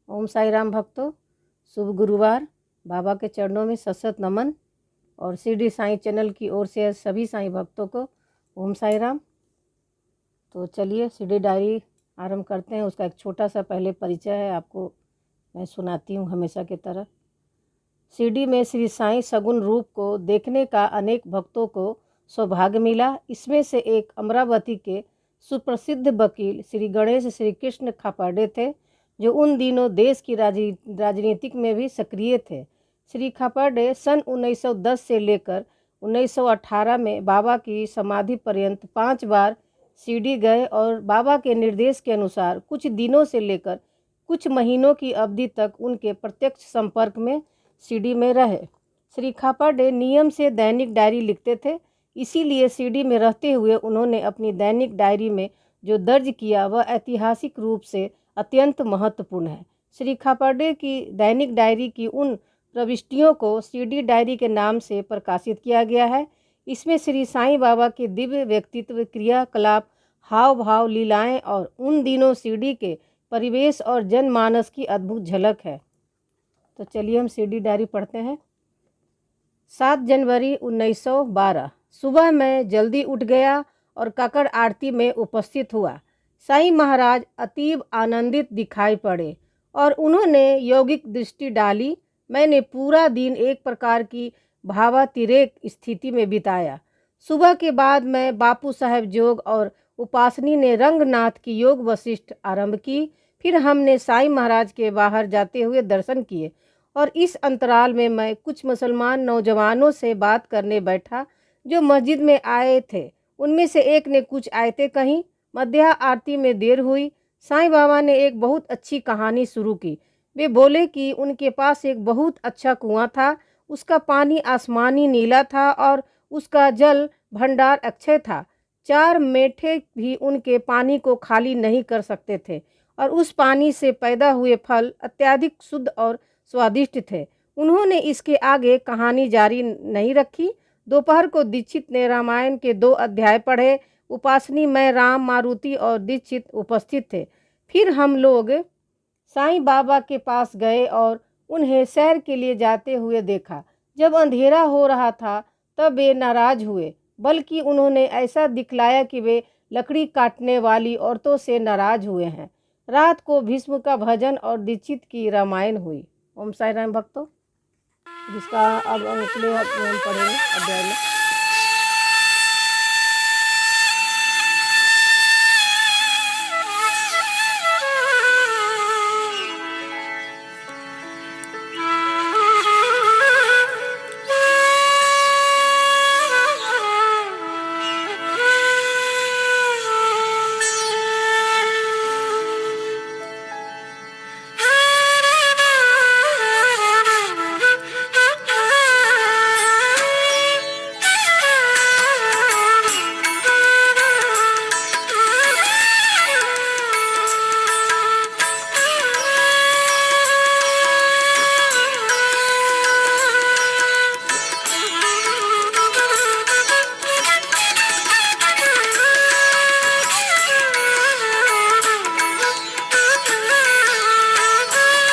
ओम साई राम भक्तों, शुभ गुरुवार। बाबा के चरणों में सशत नमन और शिरडी साईं चैनल की ओर से सभी साईं भक्तों को ओम साई राम। तो चलिए शिरडी डायरी आरंभ करते हैं। उसका एक छोटा सा पहले परिचय है, आपको मैं सुनाती हूँ हमेशा की तरह। शिरडी में श्री साईं सगुण रूप को देखने का अनेक भक्तों को सौभाग्य मिला। इसमें से एक अमरावती के सुप्रसिद्ध वकील श्री गणेश श्री कृष्ण खापाडे थे, जो उन दिनों देश की राजनीतिक में भी सक्रिय थे। श्री खापाडे सन 1910 से लेकर 1918 में बाबा की समाधि पर्यंत 5 बार शिरडी गए और बाबा के निर्देश के अनुसार कुछ दिनों से लेकर कुछ महीनों की अवधि तक उनके प्रत्यक्ष संपर्क में शिरडी में रहे। श्री खापाडे नियम से दैनिक डायरी लिखते थे, इसीलिए शिरडी में रहते हुए उन्होंने अपनी दैनिक डायरी में जो दर्ज किया वह ऐतिहासिक रूप से अत्यंत महत्वपूर्ण है। श्री खापाडे की दैनिक डायरी की उन प्रविष्टियों को शिरडी डायरी के नाम से प्रकाशित किया गया है। इसमें श्री साईं बाबा के दिव्य व्यक्तित्व, क्रियाकलाप, हाव भाव, लीलाएं और उन दिनों शिरडी के परिवेश और जनमानस की अद्भुत झलक है। तो चलिए हम शिरडी डायरी पढ़ते हैं। 7 जनवरी 1912 सुबह मैं जल्दी उठ गया और काकड़ आरती में उपस्थित हुआ। साईं महाराज अतीब आनंदित दिखाई पड़े और उन्होंने यौगिक दृष्टि डाली। मैंने पूरा दिन एक प्रकार की भावातिरेक स्थिति में बिताया। सुबह के बाद मैं बापू साहेब जोग और उपासनी ने रंगनाथ की योग वशिष्ठ आरंभ की। फिर हमने साईं महाराज के बाहर जाते हुए दर्शन किए और इस अंतराल में मैं कुछ मुसलमान नौजवानों से बात करने बैठा जो मस्जिद में आए थे। उनमें से एक ने कुछ आयतें कहीं। मध्या आरती में देर हुई। साईं बाबा ने एक बहुत अच्छी कहानी शुरू की। वे बोले कि उनके पास एक बहुत अच्छा कुआं था, उसका पानी आसमानी नीला था और उसका जल भंडार अक्षय था। 4 मेढे भी उनके पानी को खाली नहीं कर सकते थे और उस पानी से पैदा हुए फल अत्यधिक शुद्ध और स्वादिष्ट थे। उन्होंने इसके आगे कहानी जारी नहीं रखी। दोपहर को दीक्षित ने रामायण के 2 अध्याय पढ़े। उपासनी, मैं, राम, मारुति और दीक्षित उपस्थित थे। फिर हम लोग साईं बाबा के पास गए और उन्हें सैर के लिए जाते हुए देखा। जब अंधेरा हो रहा था तब वे नाराज हुए, बल्कि उन्होंने ऐसा दिखलाया कि वे लकड़ी काटने वाली औरतों से नाराज हुए हैं। रात को भीष्म का भजन और दीक्षित की रामायण हुई। ओम साई राम भक्तों, जिसका अब अगले हम पढ़ेंगे अध्याय में।